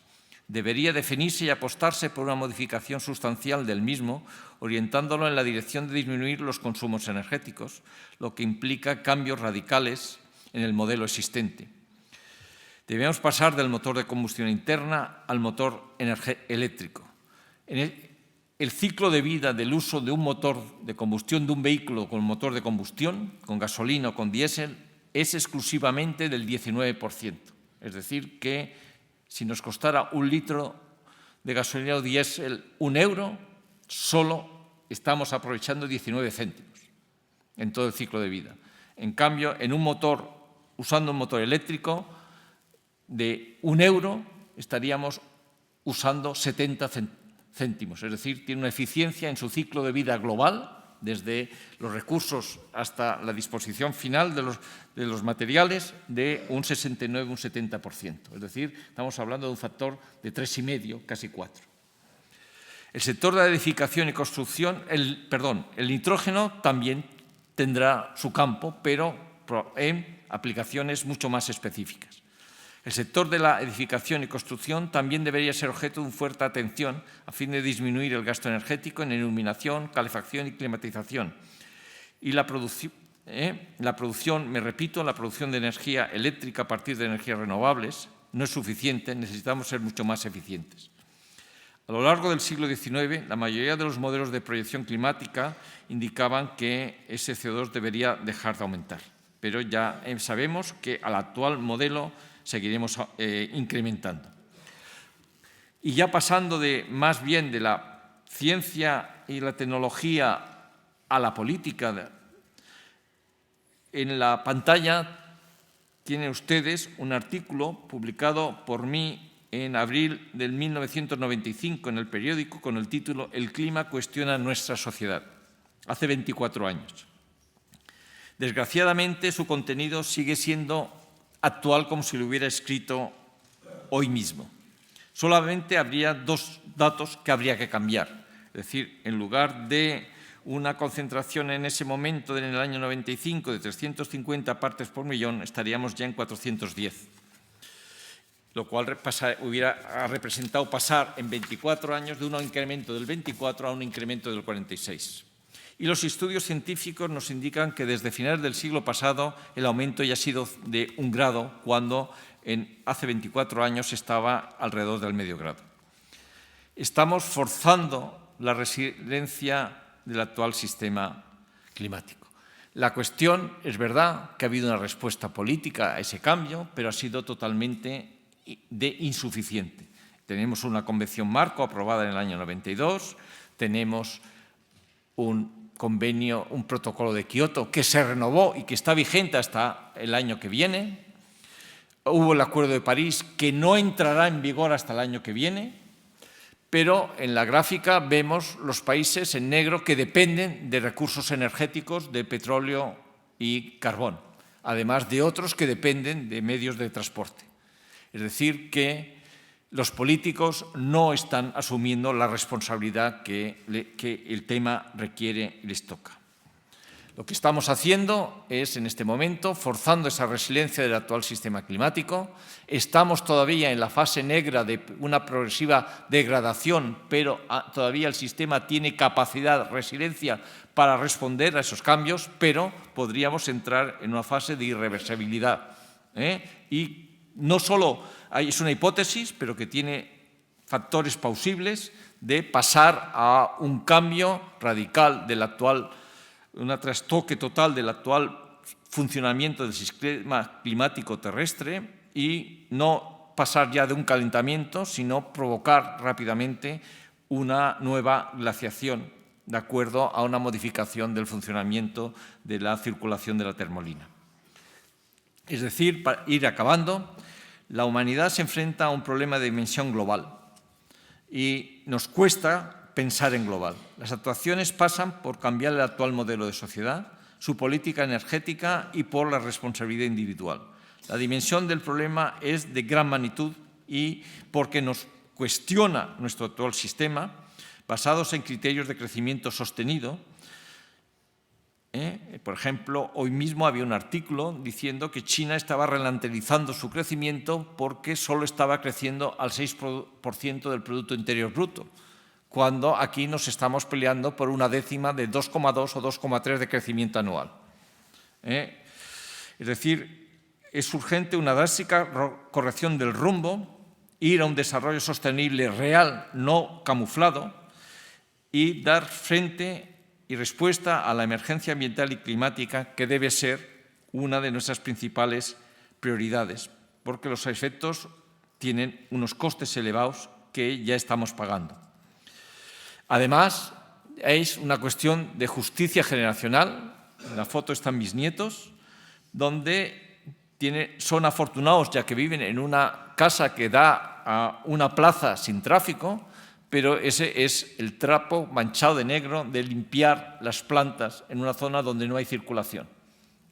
Debería definirse y apostarse por una modificación sustancial del mismo, orientándolo en la dirección de disminuir los consumos energéticos, lo que implica cambios radicales en el modelo existente. Debemos pasar del motor de combustión interna al motor eléctrico. El ciclo de vida del uso de un motor de combustión de un vehículo con motor de combustión, con gasolina o con diésel, es exclusivamente del 19%. Es decir, que si nos costara 1 litro de gasolina o diésel 1 euro, solo estamos aprovechando 19 céntimos en todo el ciclo de vida. En cambio, usando un motor eléctrico de 1 euro, estaríamos usando 70 céntimos. Es decir, tiene una eficiencia en su ciclo de vida global, desde los recursos hasta la disposición final de los materiales, de un 69, un 70%. Es decir, estamos hablando de un factor de 3,5, casi 4. El sector de la edificación y construcción, el nitrógeno también tendrá su campo, pero en aplicaciones mucho más específicas. El sector de la edificación y construcción también debería ser objeto de una fuerte atención a fin de disminuir el gasto energético en iluminación, calefacción y climatización. Y la producción, la producción de energía eléctrica a partir de energías renovables no es suficiente, necesitamos ser mucho más eficientes. A lo largo del siglo XIX, la mayoría de los modelos de proyección climática indicaban que ese CO2 debería dejar de aumentar, pero ya sabemos que al actual modelo seguiremos incrementando. Y ya pasando más bien de la ciencia y la tecnología a la política, en la pantalla tienen ustedes un artículo publicado por mí en abril de 1995 en el periódico con el título «El clima cuestiona nuestra sociedad», hace 24 años. Desgraciadamente, su contenido sigue siendo actual como si lo hubiera escrito hoy mismo. Solamente habría 2 datos que habría que cambiar. Es decir, en lugar de una concentración en ese momento, en el año 95, de 350 partes por millón, estaríamos ya en 410. Lo cual hubiera representado pasar en 24 años de un incremento del 24 a un incremento del 46. Y los estudios científicos nos indican que desde finales del siglo pasado el aumento ya ha sido de 1 grado, cuando hace 24 años estaba alrededor del medio grado. Estamos forzando la resiliencia del actual sistema climático. La cuestión, es verdad que ha habido una respuesta política a ese cambio, pero ha sido totalmente insuficiente. Tenemos una convención marco aprobada en el año 92, tenemos un protocolo de Kioto que se renovó y que está vigente hasta el año que viene. Hubo el Acuerdo de París que no entrará en vigor hasta el año que viene, pero en la gráfica vemos los países en negro que dependen de recursos energéticos, de petróleo y carbón, además de otros que dependen de medios de transporte. Es decir, que los políticos no están asumiendo la responsabilidad que el tema requiere y les toca. Lo que estamos haciendo es, en este momento, forzando esa resiliencia del actual sistema climático. Estamos todavía en la fase negra de una progresiva degradación, pero todavía el sistema tiene capacidad, resiliencia para responder a esos cambios, pero podríamos entrar en una fase de irreversibilidad. Y no solo es una hipótesis, pero que tiene factores plausibles de pasar a un cambio radical del actual, un trastoque total del actual funcionamiento del sistema climático terrestre y no pasar ya de un calentamiento, sino provocar rápidamente una nueva glaciación, de acuerdo a una modificación del funcionamiento de la circulación de la termolina. Es decir, para ir acabando, la humanidad se enfrenta a un problema de dimensión global y nos cuesta pensar en global. Las actuaciones pasan por cambiar el actual modelo de sociedad, su política energética y por la responsabilidad individual. La dimensión del problema es de gran magnitud y porque nos cuestiona nuestro actual sistema, basados en criterios de crecimiento sostenido. Por ejemplo, hoy mismo había un artículo diciendo que China estaba ralentizando su crecimiento porque solo estaba creciendo al 6% del Producto Interior Bruto, cuando aquí nos estamos peleando por una décima de 2,2 o 2,3 de crecimiento anual. Es decir, es urgente una drástica corrección del rumbo, ir a un desarrollo sostenible real, no camuflado, y dar frente y respuesta a la emergencia ambiental y climática que debe ser una de nuestras principales prioridades, porque los efectos tienen unos costes elevados que ya estamos pagando. Además, es una cuestión de justicia generacional. En la foto están mis nietos, donde son afortunados ya que viven en una casa que da a una plaza sin tráfico, pero ese es el trapo manchado de negro de limpiar las plantas en una zona donde no hay circulación.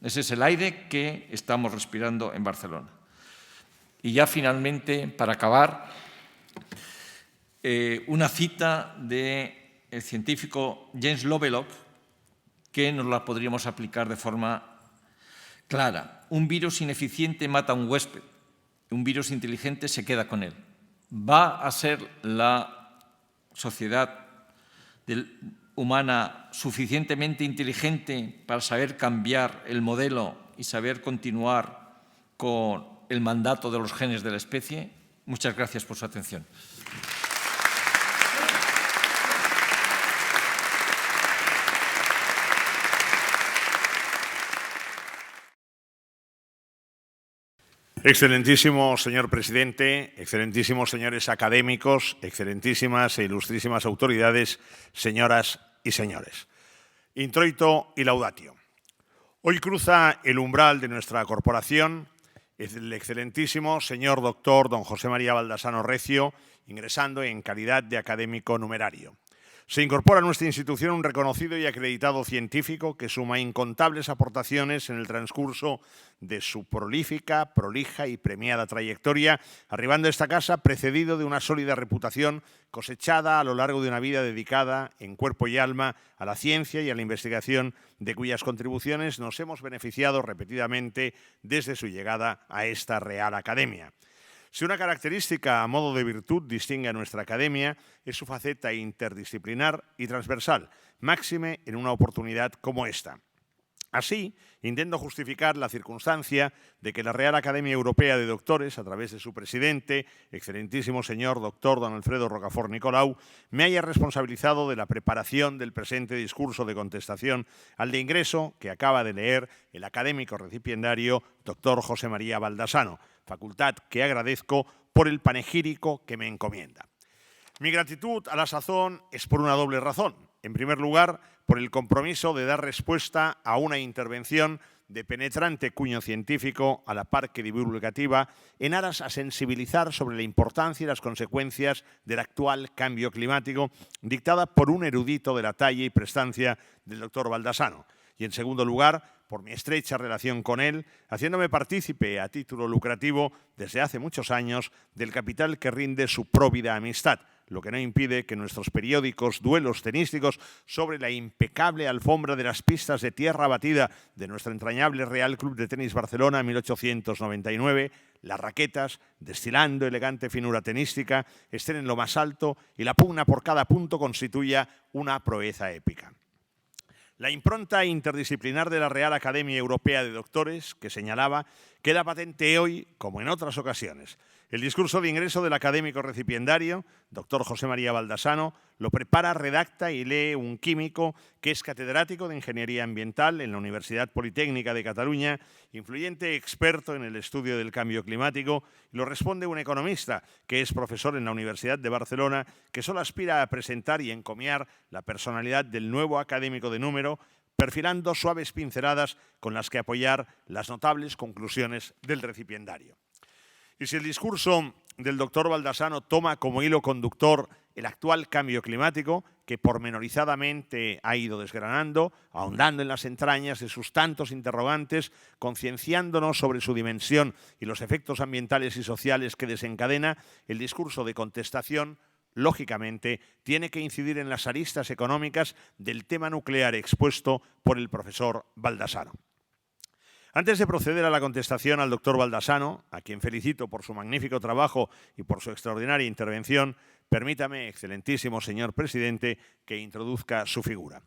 Ese es el aire que estamos respirando en Barcelona. Y ya finalmente, para acabar, una cita del científico James Lovelock que nos la podríamos aplicar de forma clara. Un virus ineficiente mata a un huésped, un virus inteligente se queda con él. ¿Va a ser la sociedad humana suficientemente inteligente para saber cambiar el modelo y saber continuar con el mandato de los genes de la especie? Muchas gracias por su atención. Excelentísimo señor presidente, excelentísimos señores académicos, excelentísimas e ilustrísimas autoridades, señoras y señores. Introito y laudatio. Hoy cruza el umbral de nuestra corporación el excelentísimo señor doctor don José María Baldassano Recio, ingresando en calidad de académico numerario. Se incorpora a nuestra institución un reconocido y acreditado científico que suma incontables aportaciones en el transcurso de su prolífica, prolija y premiada trayectoria, arribando a esta casa precedido de una sólida reputación cosechada a lo largo de una vida dedicada en cuerpo y alma a la ciencia y a la investigación, de cuyas contribuciones nos hemos beneficiado repetidamente desde su llegada a esta Real Academia. Si una característica a modo de virtud distingue a nuestra academia es su faceta interdisciplinar y transversal, máxime en una oportunidad como esta. Así, intento justificar la circunstancia de que la Real Academia Europea de Doctores, a través de su presidente, excelentísimo señor doctor don Alfredo Rocafort Nicolau, me haya responsabilizado de la preparación del presente discurso de contestación al de ingreso que acaba de leer el académico recipiendario doctor José María Baldassano, facultad que agradezco por el panegírico que me encomienda. Mi gratitud a la sazón es por una doble razón. En primer lugar, por el compromiso de dar respuesta a una intervención de penetrante cuño científico a la par que divulgativa en aras a sensibilizar sobre la importancia y las consecuencias del actual cambio climático dictada por un erudito de la talla y prestancia del doctor Baldassano. Y en segundo lugar, por mi estrecha relación con él, haciéndome partícipe a título lucrativo desde hace muchos años del capital que rinde su próvida amistad, lo que no impide que nuestros periódicos duelos tenísticos sobre la impecable alfombra de las pistas de tierra batida de nuestro entrañable Real Club de Tenis Barcelona 1899, las raquetas, destilando elegante finura tenística, estén en lo más alto y la pugna por cada punto constituya una proeza épica. La impronta interdisciplinar de la Real Academia Europea de Doctores, que señalaba, queda patente hoy como en otras ocasiones. El discurso de ingreso del académico recipiendario, doctor José María Baldassano, lo prepara, redacta y lee un químico que es catedrático de Ingeniería Ambiental en la Universidad Politécnica de Cataluña, influyente experto en el estudio del cambio climático, y lo responde un economista que es profesor en la Universidad de Barcelona, que solo aspira a presentar y encomiar la personalidad del nuevo académico de número, perfilando suaves pinceladas con las que apoyar las notables conclusiones del recipiendario. Y si el discurso del doctor Baldassano toma como hilo conductor el actual cambio climático, que pormenorizadamente ha ido desgranando, ahondando en las entrañas de sus tantos interrogantes, concienciándonos sobre su dimensión y los efectos ambientales y sociales que desencadena, el discurso de contestación, lógicamente, tiene que incidir en las aristas económicas del tema nuclear expuesto por el profesor Baldassano. Antes de proceder a la contestación al doctor Baldassano, a quien felicito por su magnífico trabajo y por su extraordinaria intervención, permítame, excelentísimo señor presidente, que introduzca su figura.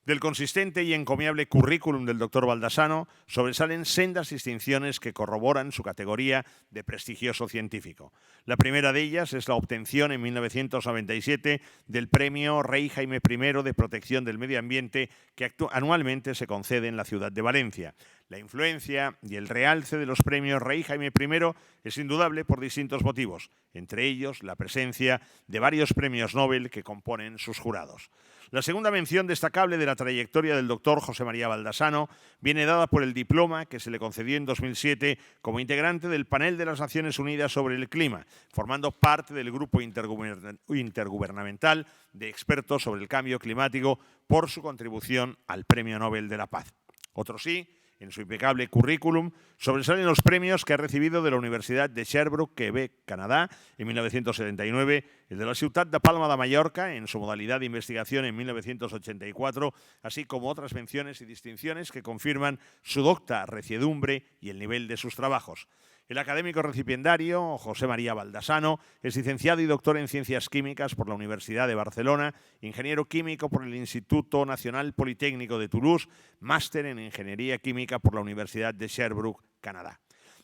Del consistente y encomiable currículum del doctor Baldassano sobresalen sendas distinciones que corroboran su categoría de prestigioso científico. La primera de ellas es la obtención en 1997 del Premio Rey Jaime I de Protección del Medio Ambiente que anualmente se concede en la ciudad de Valencia. La influencia y el realce de los premios Rey Jaime I es indudable por distintos motivos, entre ellos la presencia de varios premios Nobel que componen sus jurados. La segunda mención destacable de la trayectoria del doctor José María Baldassano viene dada por el diploma que se le concedió en 2007 como integrante del Panel de las Naciones Unidas sobre el Clima, formando parte del grupo intergubernamental de expertos sobre el cambio climático por su contribución al Premio Nobel de la Paz. Otro sí, en su impecable currículum, sobresalen los premios que ha recibido de la Universidad de Sherbrooke, Quebec, Canadá, en 1979, el de la Ciutat de Palma de Mallorca, en su modalidad de investigación en 1984, así como otras menciones y distinciones que confirman su docta reciedumbre y el nivel de sus trabajos. El académico recipiendario, José María Baldassano, es licenciado y doctor en Ciencias Químicas por la Universidad de Barcelona, ingeniero químico por el Instituto Nacional Politécnico de Toulouse, máster en Ingeniería Química por la Universidad de Sherbrooke, Canadá.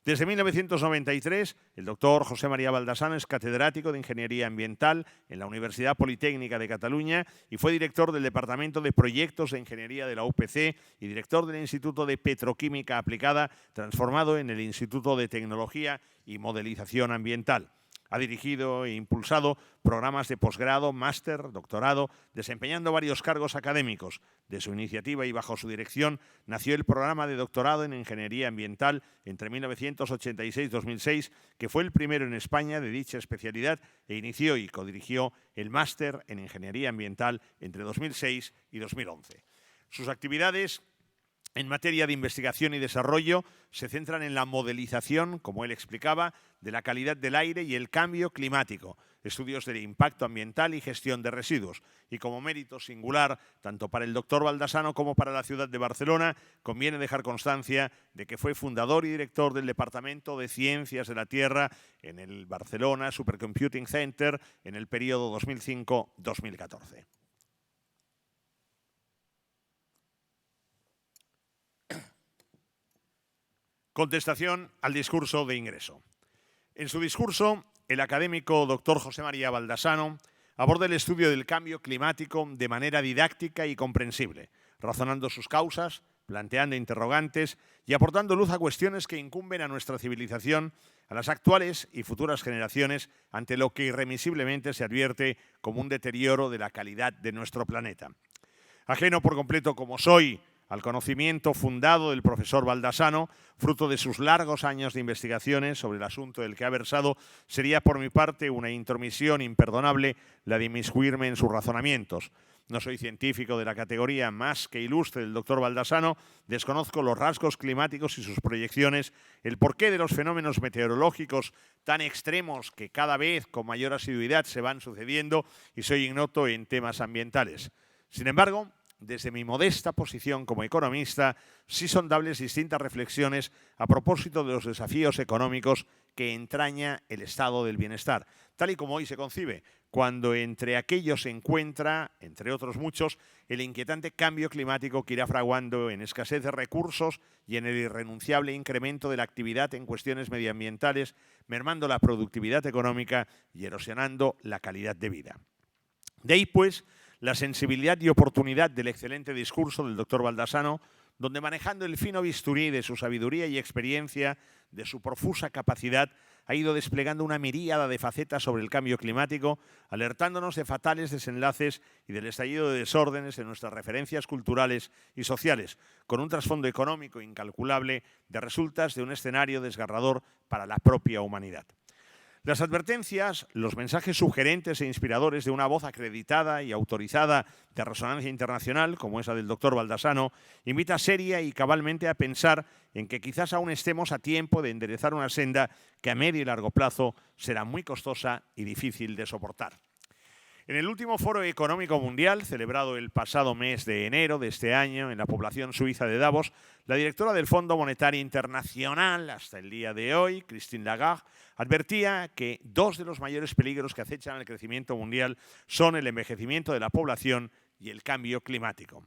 Desde 1993, el doctor José María Baldassano es catedrático de Ingeniería Ambiental en la Universidad Politécnica de Cataluña y fue director del Departamento de Proyectos de Ingeniería de la UPC y director del Instituto de Petroquímica Aplicada, transformado en el Instituto de Tecnología y Modelización Ambiental. Ha dirigido e impulsado programas de posgrado, máster, doctorado, desempeñando varios cargos académicos. De su iniciativa y bajo su dirección nació el programa de doctorado en Ingeniería Ambiental entre 1986 y 2006, que fue el primero en España de dicha especialidad, e inició y codirigió el máster en Ingeniería Ambiental entre 2006 y 2011. Sus actividades en materia de investigación y desarrollo se centran en la modelización, como él explicaba, de la calidad del aire y el cambio climático, estudios del impacto ambiental y gestión de residuos. Y como mérito singular, tanto para el doctor Baldassano como para la ciudad de Barcelona, conviene dejar constancia de que fue fundador y director del Departamento de Ciencias de la Tierra en el Barcelona Supercomputing Center en el periodo 2005-2014. Contestación al discurso de ingreso. En su discurso, el académico doctor José María Baldassano aborda el estudio del cambio climático de manera didáctica y comprensible, razonando sus causas, planteando interrogantes y aportando luz a cuestiones que incumben a nuestra civilización, a las actuales y futuras generaciones, ante lo que irremisiblemente se advierte como un deterioro de la calidad de nuestro planeta. Ajeno por completo como soy al conocimiento fundado del profesor Baldassano, fruto de sus largos años de investigaciones sobre el asunto del que ha versado, sería por mi parte una intromisión imperdonable la de inmiscuirme en sus razonamientos. No soy científico de la categoría más que ilustre del doctor Baldassano, desconozco los rasgos climáticos y sus proyecciones, el porqué de los fenómenos meteorológicos tan extremos que cada vez con mayor asiduidad se van sucediendo y soy ignoto en temas ambientales. Sin embargo, desde mi modesta posición como economista, sí son dables distintas reflexiones a propósito de los desafíos económicos que entraña el estado del bienestar, tal y como hoy se concibe, cuando entre aquellos se encuentra, entre otros muchos, el inquietante cambio climático que irá fraguando en escasez de recursos y en el irrenunciable incremento de la actividad en cuestiones medioambientales, mermando la productividad económica y erosionando la calidad de vida. De ahí, pues, la sensibilidad y oportunidad del excelente discurso del doctor Baldassano, donde manejando el fino bisturí de su sabiduría y experiencia, de su profusa capacidad, ha ido desplegando una miríada de facetas sobre el cambio climático, alertándonos de fatales desenlaces y del estallido de desórdenes en nuestras referencias culturales y sociales, con un trasfondo económico incalculable de resultas de un escenario desgarrador para la propia humanidad. Las advertencias, los mensajes sugerentes e inspiradores de una voz acreditada y autorizada de resonancia internacional, como esa del doctor Baldassano, invita seria y cabalmente a pensar en que quizás aún estemos a tiempo de enderezar una senda que a medio y largo plazo será muy costosa y difícil de soportar. En el último Foro Económico Mundial, celebrado el pasado mes de enero de este año en la población suiza de Davos, la directora del Fondo Monetario Internacional, hasta el día de hoy, Christine Lagarde, advertía que dos de los mayores peligros que acechan al crecimiento mundial son el envejecimiento de la población y el cambio climático.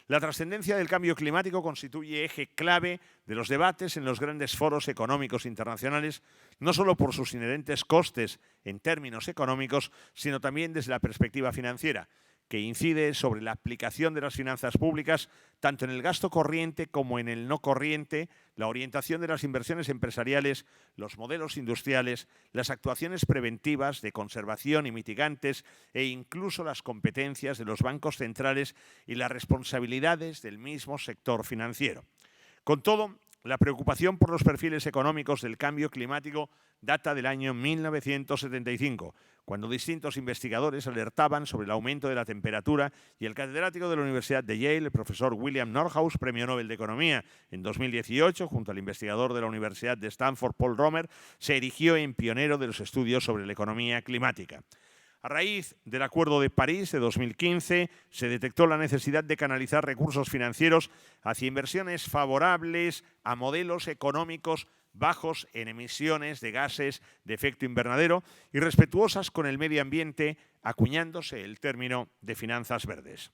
La trascendencia del cambio climático constituye eje clave de los debates en los grandes foros económicos internacionales, no solo por sus inherentes costes en términos económicos, sino también desde la perspectiva financiera, que incide sobre la aplicación de las finanzas públicas tanto en el gasto corriente como en el no corriente, la orientación de las inversiones empresariales, los modelos industriales, las actuaciones preventivas de conservación y mitigantes e incluso las competencias de los bancos centrales y las responsabilidades del mismo sector financiero. Con todo, la preocupación por los perfiles económicos del cambio climático data del año 1975, cuando distintos investigadores alertaban sobre el aumento de la temperatura y el catedrático de la Universidad de Yale, el profesor William Nordhaus, premio Nobel de Economía en 2018, junto al investigador de la Universidad de Stanford, Paul Romer, se erigió en pionero de los estudios sobre la economía climática. A raíz del Acuerdo de París de 2015, se detectó la necesidad de canalizar recursos financieros hacia inversiones favorables a modelos económicos bajos en emisiones de gases de efecto invernadero y respetuosas con el medio ambiente, acuñándose el término de finanzas verdes.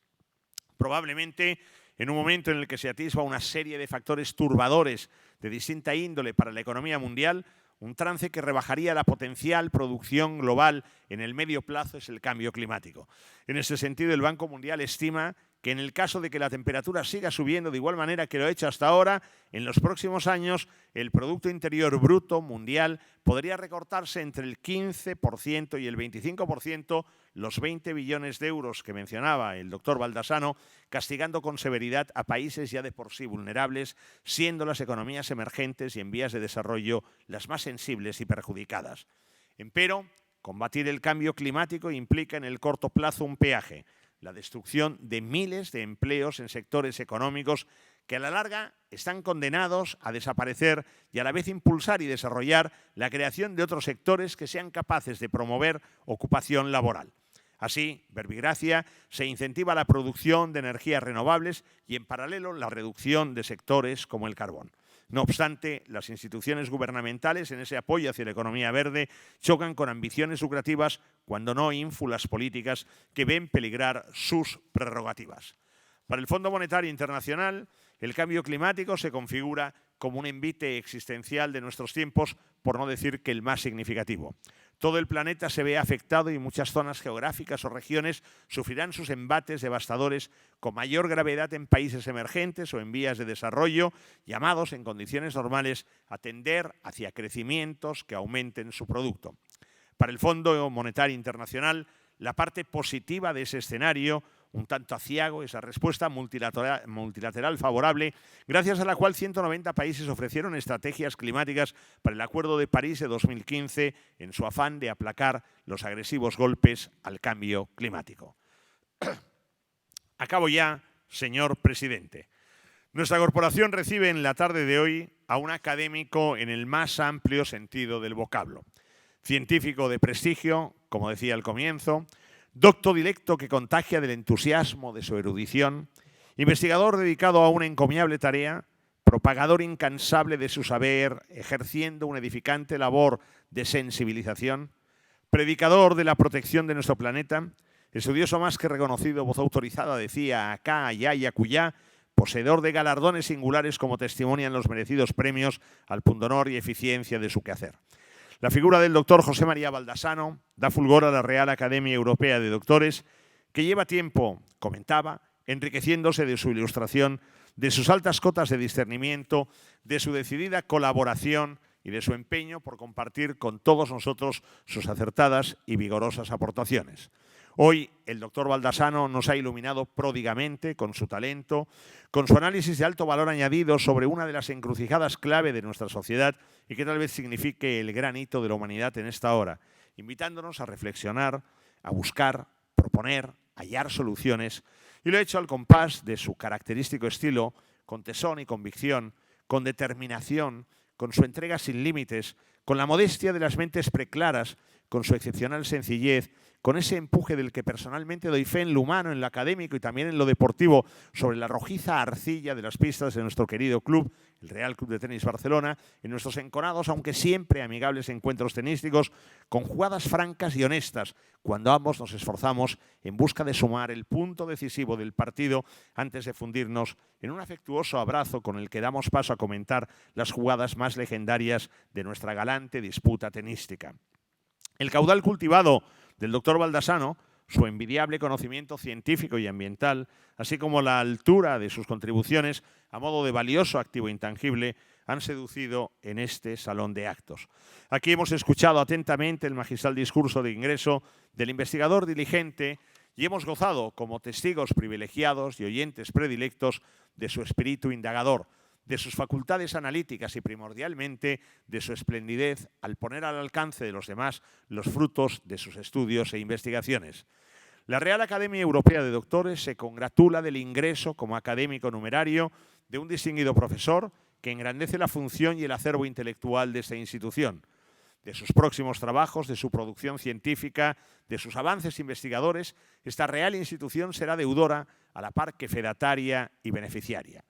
Probablemente, en un momento en el que se atisba una serie de factores turbadores de distinta índole para la economía mundial, un trance que rebajaría la potencial producción global en el medio plazo es el cambio climático. En ese sentido, el Banco Mundial estima que en el caso de que la temperatura siga subiendo de igual manera que lo ha hecho hasta ahora, en los próximos años el Producto Interior Bruto mundial podría recortarse entre el 15% y el 25%, los 20 billones de euros que mencionaba el doctor Baldassano, castigando con severidad a países ya de por sí vulnerables, siendo las economías emergentes y en vías de desarrollo las más sensibles y perjudicadas. Empero, combatir el cambio climático implica en el corto plazo un peaje: la destrucción de miles de empleos en sectores económicos que a la larga están condenados a desaparecer y a la vez impulsar y desarrollar la creación de otros sectores que sean capaces de promover ocupación laboral. Así, verbigracia, se incentiva la producción de energías renovables y en paralelo la reducción de sectores como el carbón. No obstante, las instituciones gubernamentales en ese apoyo hacia la economía verde chocan con ambiciones lucrativas, cuando no ínfulas políticas que ven peligrar sus prerrogativas. Para el Fondo Monetario Internacional, el cambio climático se configura como un envite existencial de nuestros tiempos, por no decir que el más significativo. Todo el planeta se ve afectado y muchas zonas geográficas o regiones sufrirán sus embates devastadores con mayor gravedad en países emergentes o en vías de desarrollo, llamados en condiciones normales a tender hacia crecimientos que aumenten su producto. Para el Fondo Monetario Internacional, la parte positiva de ese escenario, un tanto aciago esa respuesta multilateral favorable, gracias a la cual 190 países ofrecieron estrategias climáticas para el Acuerdo de París de 2015 en su afán de aplacar los agresivos golpes al cambio climático. Acabo ya, señor presidente. Nuestra corporación recibe en la tarde de hoy a un académico en el más amplio sentido del vocablo. Científico de prestigio, como decía al comienzo, docto directo que contagia del entusiasmo de su erudición, investigador dedicado a una encomiable tarea, propagador incansable de su saber, ejerciendo una edificante labor de sensibilización, predicador de la protección de nuestro planeta, estudioso más que reconocido, voz autorizada, decía acá, allá y acullá, poseedor de galardones singulares como testimonian los merecidos premios al pundonor y eficiencia de su quehacer. La figura del doctor José María Baldassano da fulgor a la Real Academia Europea de Doctores, que lleva tiempo, comentaba, enriqueciéndose de su ilustración, de sus altas cotas de discernimiento, de su decidida colaboración y de su empeño por compartir con todos nosotros sus acertadas y vigorosas aportaciones. Hoy el doctor Baldassano nos ha iluminado pródigamente con su talento, con su análisis de alto valor añadido sobre una de las encrucijadas clave de nuestra sociedad y que tal vez signifique el gran hito de la humanidad en esta hora, invitándonos a reflexionar, a buscar, proponer, hallar soluciones, y lo ha hecho al compás de su característico estilo, con tesón y convicción, con determinación, con su entrega sin límites, con la modestia de las mentes preclaras, con su excepcional sencillez, con ese empuje del que personalmente doy fe en lo humano, en lo académico y también en lo deportivo, sobre la rojiza arcilla de las pistas de nuestro querido club, el Real Club de Tenis Barcelona, en nuestros enconados, aunque siempre amigables encuentros tenísticos, con jugadas francas y honestas, cuando ambos nos esforzamos en busca de sumar el punto decisivo del partido antes de fundirnos en un afectuoso abrazo con el que damos paso a comentar las jugadas más legendarias de nuestra galante disputa tenística. El caudal cultivado del doctor Baldassano, su envidiable conocimiento científico y ambiental, así como la altura de sus contribuciones a modo de valioso activo intangible, han seducido en este salón de actos. Aquí hemos escuchado atentamente el magistral discurso de ingreso del investigador diligente y hemos gozado como testigos privilegiados y oyentes predilectos de su espíritu indagador, de sus facultades analíticas y primordialmente de su esplendidez al poner al alcance de los demás los frutos de sus estudios e investigaciones. La Real Academia Europea de Doctores se congratula del ingreso como académico numerario de un distinguido profesor que engrandece la función y el acervo intelectual de esta institución, de sus próximos trabajos, de su producción científica, de sus avances investigadores. Esta real institución será deudora a la par que fedataria y beneficiaria.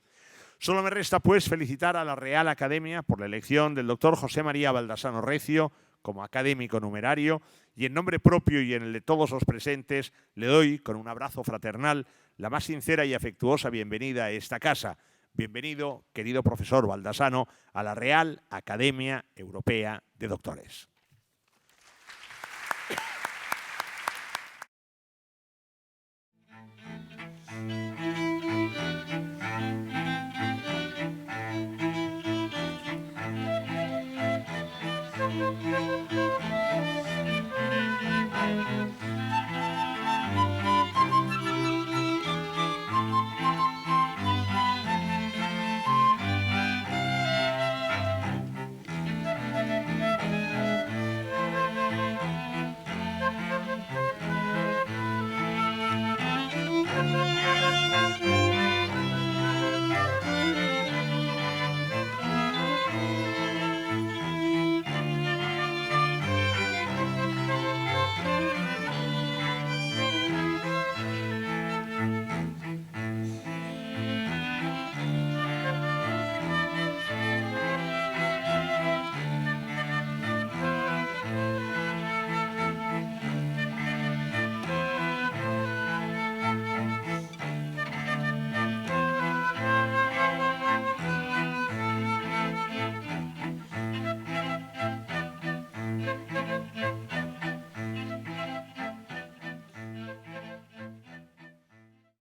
Solo me resta, pues, felicitar a la Real Academia por la elección del doctor José María Baldassano Recio como académico numerario y en nombre propio y en el de todos los presentes le doy, con un abrazo fraternal, la más sincera y afectuosa bienvenida a esta casa. Bienvenido, querido profesor Baldassano, a la Real Academia Europea de Doctores.